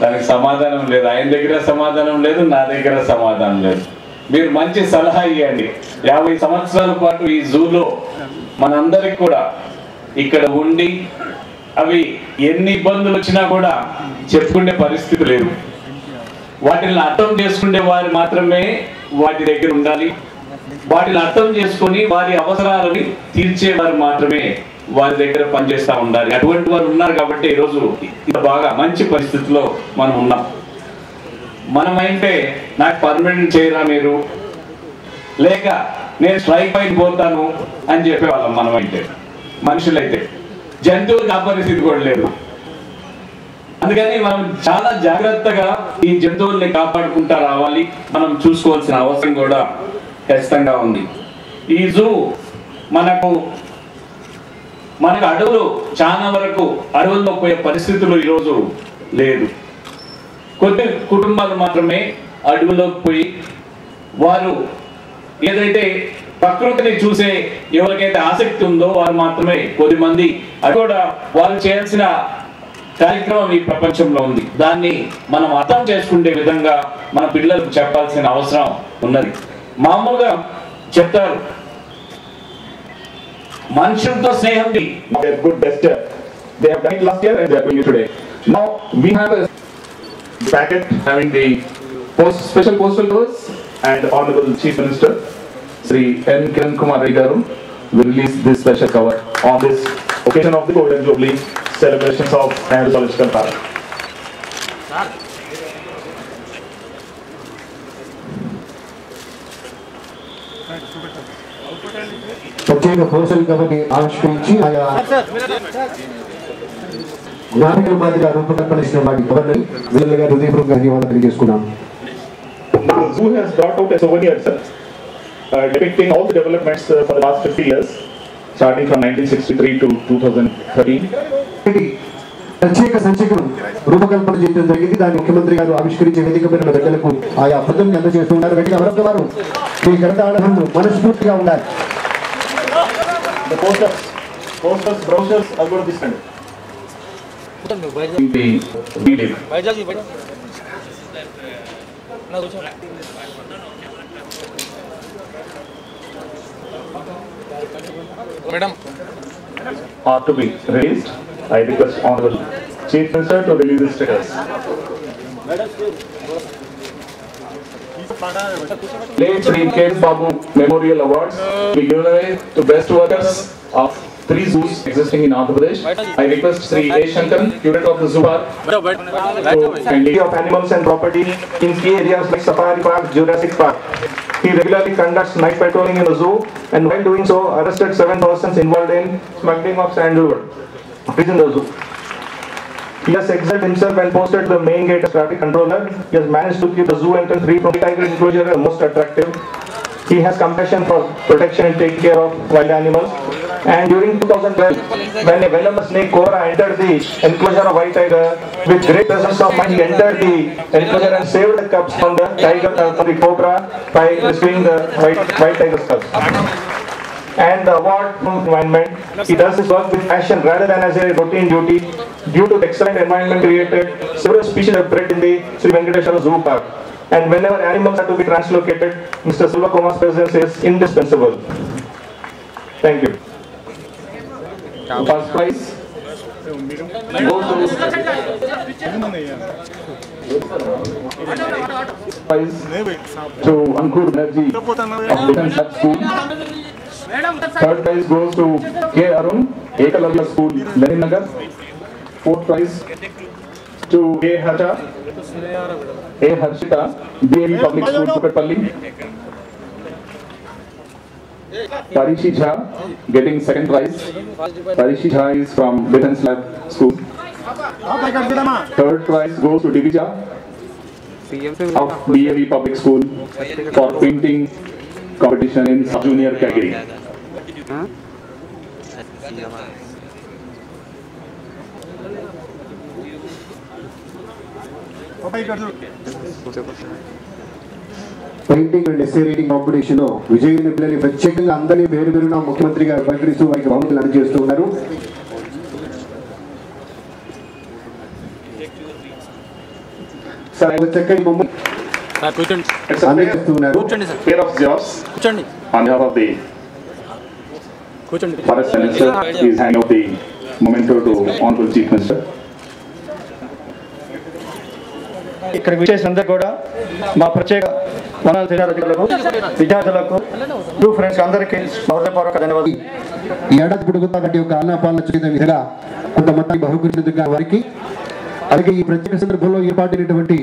దానికి సమాధానం లేదు. ఆయన దగ్గర సమాధానం లేదు, నా దగ్గర సమాధానం లేదు. మీరు మంచి సలహా ఇవ్వండి. 50 సంవత్సరాల పాటు ఈ జూలో మనందరికి కూడా ఇక్కడ ఉండి అవి ఎన్ని ఇబ్బందులు వచ్చినా కూడా చెప్పుకునే పరిస్థితి లేదు. వాటిని అర్థం చేసుకునే వారు మాత్రమే వాటి దగ్గర ఉండాలి. వాటిని అర్థం చేసుకొని వారి అవసరాలని తీర్చేవారు మాత్రమే వారి దగ్గర పనిచేస్తూ ఉండాలి. అటువంటి వారు ఉన్నారు కాబట్టి ఈరోజు ఇంత బాగా మంచి పరిస్థితిలో మనం ఉన్నాం. మనమైతే నాకు పర్మనెంట్ చేయరా మీరు, లేక నేను స్ట్రైక్ పైన పోతాను అని చెప్పేవాళ్ళం. మనమైతే మనుషులైతే జంతువులకు ఆ పరిస్థితి కూడా లేదు. అందుకని మనం చాలా జాగ్రత్తగా ఈ జంతువుల్ని కాపాడుకుంటా రావాలి. మనం చూసుకోవాల్సిన అవసరం కూడా ఖచ్చితంగా ఉంది. ఈ జూ మనకు అడవులు చాలా వరకు అడవుల్లో పోయే పరిస్థితులు ఈరోజు లేదు. కొన్ని కుటుంబాలు మాత్రమే అడవుల్లోకి పోయి వారు ఏదైతే ప్రకృతిని చూసే ఎవరికైతే ఆసక్తి ఉందో వారు మాత్రమే కొద్దిమంది అది కూడా వాళ్ళు చేయాల్సిన కార్యక్రమం ఈ ప్రపంచంలో ఉంది. దాన్ని మనం అర్థం చేసుకునే విధంగా మన పిల్లలకు చెప్పాల్సిన అవసరం ఉన్నది. మామూలుగా చెప్తారు మనుషులతో స్నేహం good best they have done it last year and they are doing it today. Now we have a packet having the special postal tours, and Honorable Chief Minister Sri N. Kiran Kumar Reddy garu will release this special cover on this occasion of the Golden Jubilee celebrations of Nehru Zoological Park. ప్రత్యేక postal కవర్ని ఆవిష్కరించి ఆయా జ్ఞాపికల మాదిరిగా రూపకల్పన చేసిన వాటి కవర్ని వీళ్ళగా హృదయపూర్వక ధన్యవాదాలు తెలియజేసుకున్నాం. The zoo has brought out a souvenir depicting all the developments for the last 50 years, starting from 1963 to 2013. ప్రత్యేక సంచికను రూపకల్పన చేయడం జరిగింది. దాన్ని ముఖ్యమంత్రి గారు ఆవిష్కరించే వేదిక పైన ప్రజలకు ఆయా పదం అందజేస్తున్నారు. గట్టిగా మరొక వారు మీ కరతాళం మనస్ఫూర్తిగా ఉండాలి. The posters, brochures are going to be sent. Madam, Are to be raised. I request Honorable Chief Minister to release the stickers. Late Sri K. Babu Memorial Awards will be given away to best workers of 3 zoos existing in Andhra Pradesh. I request Sri A. Shankaran, curator of the zoo park, to kindly of animals and property in key areas like Safari Park, Jurassic Park. He regularly conducts night patrolling in the zoo, and while doing so, arrested 7 persons involved in smuggling of sandalwood in the zoo. He has exiled himself and posted the main gate as traffic controller. He has managed to keep the zoo entrance free from tiger enclosure most attractive. He has compassion for protection and take care of wild animals. And during 2012, when a venomous snake cobra entered the enclosure of white tiger, with great presence of mind, he entered the enclosure and saved the cubs from the tiger, from the cobra, by rescuing the white tiger's cubs. And the award from environment, he does his work with passion rather than as a routine duty. Due to the excellent environment created, several species are bred in the Sri Venkateshwara Zoo Park. And whenever animals are to be translocated, Mr. Silva Kumar's presence is indispensable. Thank you. First prize to Ankur Banerjee of Defence Lab School. Third prize goes to K. Arun, Ekalavya School, Lenin Nagar. Fourth prize to A. Harshita, BAV Public School, Kukatpalli. Parishi Jha getting second prize. Parishi Jha is from Defence Lab School. Third prize goes to Divija of BAV Public School for painting competition in sub-junior category. Painting and essay reading competition Vijay పిల్లల్ని ప్రత్యేకంగా అందరినీ వేరు వేరున ముఖ్యమంత్రి గారు పలకరిస్తూ వారికి బహుమతులు అందజేస్తూ ఉన్నారు. చక్కని బొమ్మ అందిస్తున్నారు. pair of jobs on behalf of the Forest Minister is handing out the memento to Honorable Chief Minister. ఇక్కడికి విచ్చేసినందరూ కూడా మా ప్రత్యేక వనాల అధికారులకు, విద్యార్థులకు, టూ ఫ్రెండ్స్ అందరికీ హృదయపూర్వక ధన్యవాదాలు. ఈ ఏడాది పొడుగుతా వాటి యొక్క ఆనాపాలన చేసిన విధంగా కొంత మొత్తాన్ని బహుకరించినందుకు వారికి, అలాగే ఈ ప్రత్యేక సందర్భంలో ఏర్పాటైనటువంటి